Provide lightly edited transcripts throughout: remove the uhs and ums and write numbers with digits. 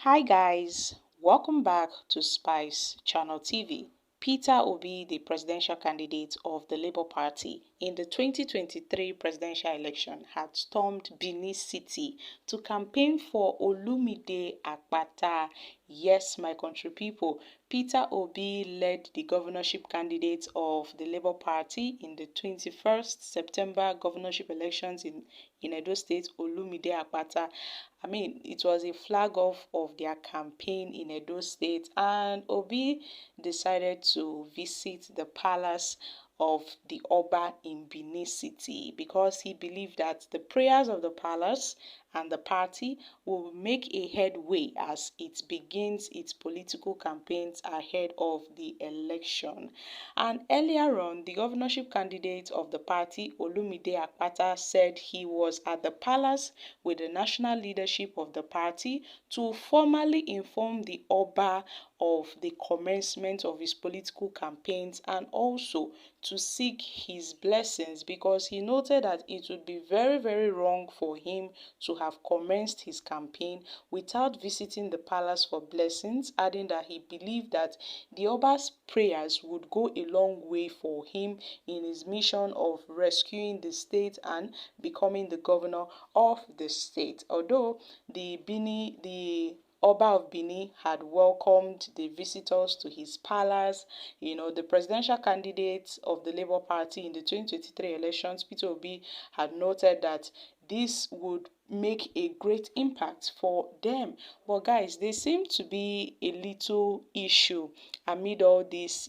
Hi guys, welcome back to Spice Channel TV. Peter Obi, the presidential candidate of the Labour Party in the 2023 presidential election, had stormed Benin City to campaign for Olumide Akpata. Yes, my country people, Peter Obi led the governorship candidate of the Labour Party in the 21st September governorship elections in Edo State, Olumide Akpata. It was a flag off of their campaign in Edo State, and Obi decided to visit the palace of the Oba in Benin City because he believed that the prayers of the palace and the party will make a headway as it begins its political campaigns ahead of the election. And earlier on, the governorship candidate of the party, Olumide Akpata, said he was at the palace with the national leadership of the party to formally inform the Oba of the commencement of his political campaigns and also to seek his blessings, because he noted that it would be very, very wrong for him to have commenced his campaign without visiting the palace for blessings, adding that he believed that the Oba's prayers would go a long way for him in his mission of rescuing the state and becoming the governor of the state. Although the Oba of Benin had welcomed the visitors to his palace, the presidential candidate of the Labour Party in the 2023 elections, Peter Obi, had noted that this would make a great impact for them. But guys, there seemed to be a little issue amid all these,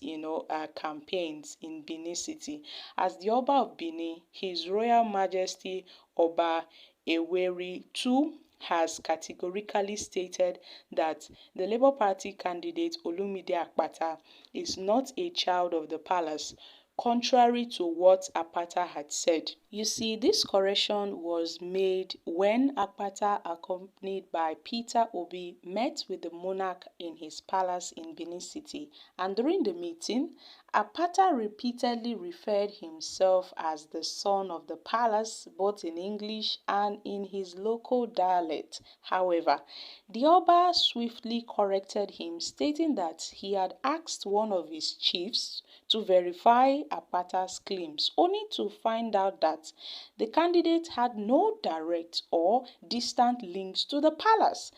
campaigns in Benin City. As the Oba of Benin, His Royal Majesty Oba Eweri II has categorically stated that the Labour Party candidate Olumide Akpata is not a child of the palace, contrary to what Akpata had said. You see, this correction was made when Akpata, accompanied by Peter Obi, met with the monarch in his palace in Benin City. And during the meeting, Akpata repeatedly referred himself as the son of the palace, both in English and in his local dialect. However, the Oba swiftly corrected him, stating that he had asked one of his chiefs to verify Akpata's claims, only to find out that the candidate had no direct or distant links to the palace.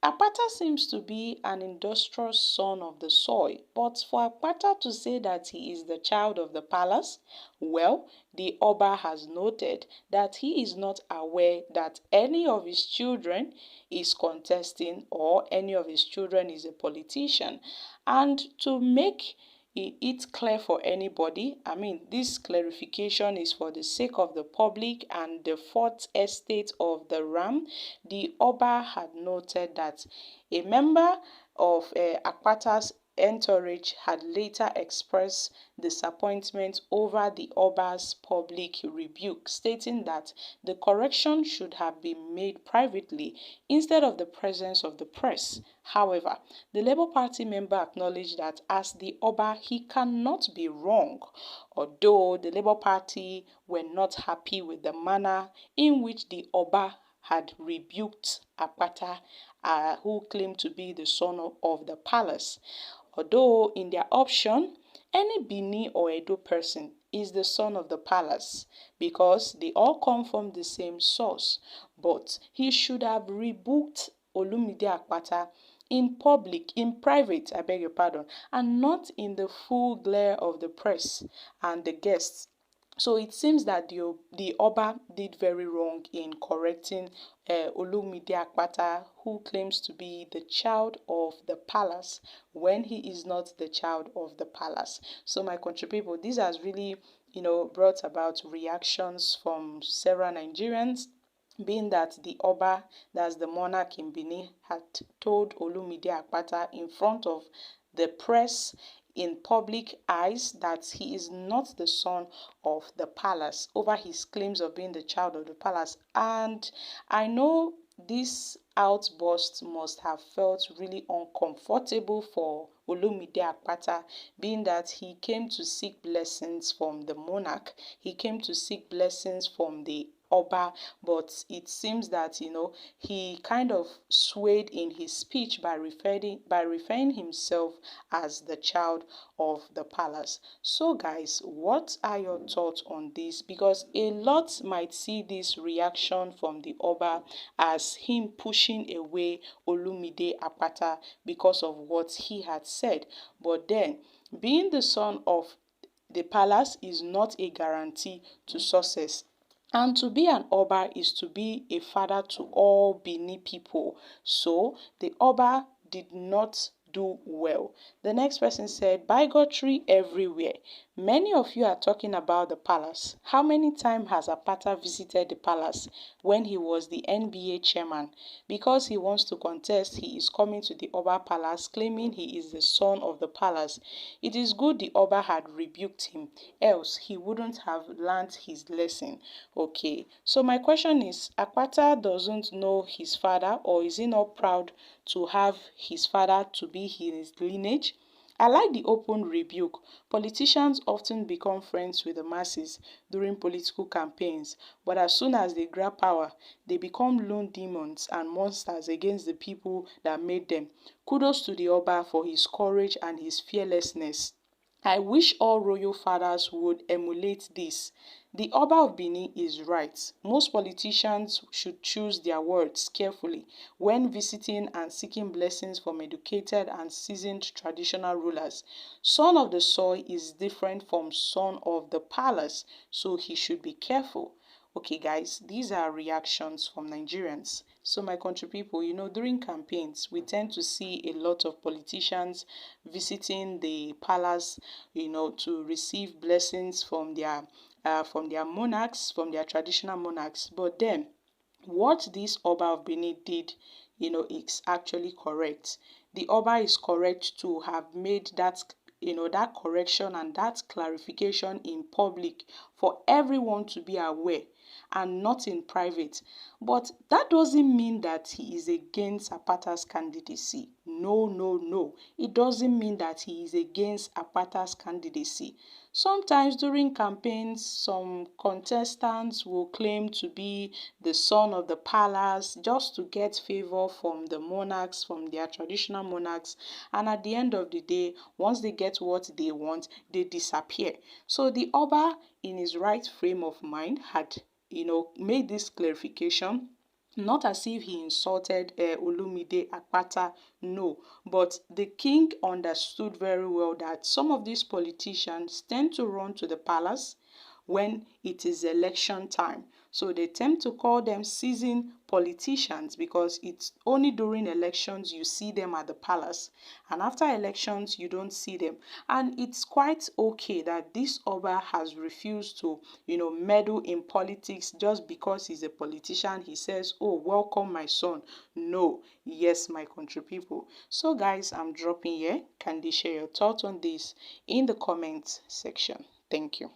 Akpata seems to be an industrious son of the soil, but for Akpata to say that he is the child of the palace, well, the Oba has noted that he is not aware that any of his children is contesting or any of his children is a politician. And to make it's clear for anybody. This clarification is for the sake of the public and the fourth estate of the Ram. The Oba had noted that a member of Akpata's entourage had later expressed disappointment over the Oba's public rebuke, stating that the correction should have been made privately instead of the presence of the press. However, the Labour Party member acknowledged that as the Oba, he cannot be wrong, although the Labour Party were not happy with the manner in which the Oba had rebuked Akpata, who claimed to be the son of the palace. Although in their option, any Bini or Edo person is the son of the palace because they all come from the same source. But he should have rebuked Olumide Akpata in public, in private, I beg your pardon, and not in the full glare of the press and the guests. So it seems that the Oba did very wrong in correcting Olumide Akpata, who claims to be the child of the palace when he is not the child of the palace. So my country people, this has really, brought about reactions from several Nigerians, being that the Oba, that's the monarch in Benin, had told Olumide Akpata in front of the press in public eyes that he is not the son of the palace over his claims of being the child of the palace. And I know this outburst must have felt really uncomfortable for Olumide Akpata, being that he came to seek blessings from the monarch, he came to seek blessings from the Oba, but it seems that, he kind of swayed in his speech by referring himself as the child of the palace. So guys, what are your thoughts on this? Because a lot might see this reaction from the Oba as him pushing away Olumide Akpata because of what he had said. But then, being the son of the palace is not a guarantee to success. And to be an Oba is to be a father to all Benin people. So the Oba did not do well. The next person said, bigotry everywhere. Many of you are talking about the palace. How many times has Akpata visited the palace when he was the NBA chairman? Because he wants to contest, he is coming to the Oba palace claiming he is the son of the palace. It is good the Oba had rebuked him, else he wouldn't have learnt his lesson. Okay, so my question is, Akpata doesn't know his father, or is he not proud to have his father to be his lineage? I like the open rebuke. Politicians often become friends with the masses during political campaigns, but as soon as they grab power, they become lone demons and monsters against the people that made them. Kudos to the Oba for his courage and his fearlessness. I wish all royal fathers would emulate this. The Oba of Benin is right. Most politicians should choose their words carefully when visiting and seeking blessings from educated and seasoned traditional rulers. Son of the soil is different from son of the palace, so he should be careful. Okay, guys, these are reactions from Nigerians. So, my country people, during campaigns, we tend to see a lot of politicians visiting the palace, to receive blessings from their monarchs, from their traditional monarchs. But then, what this Oba of Benin did, is actually correct. The Oba is correct to have made that correction and that clarification in public for everyone to be aware and not in private. But that doesn't mean that he is against Apata's candidacy. No, no, no. It doesn't mean that he is against Apata's candidacy. Sometimes during campaigns, some contestants will claim to be the son of the palace just to get favor from the monarchs, from their traditional monarchs. And at the end of the day, once they get what they want, they disappear. So the Oba, in his right frame of mind, had made this clarification, not as if he insulted Olumide Akpata, no. But the king understood very well that some of these politicians tend to run to the palace when it is election time. So they tend to call them seasoned politicians because it's only during elections you see them at the palace. And after elections, you don't see them. And it's quite okay that this Oba has refused to, meddle in politics just because he's a politician. He says, oh, welcome my son. No. Yes, my country people. So guys, I'm dropping here. Can you share your thoughts on this in the comments section? Thank you.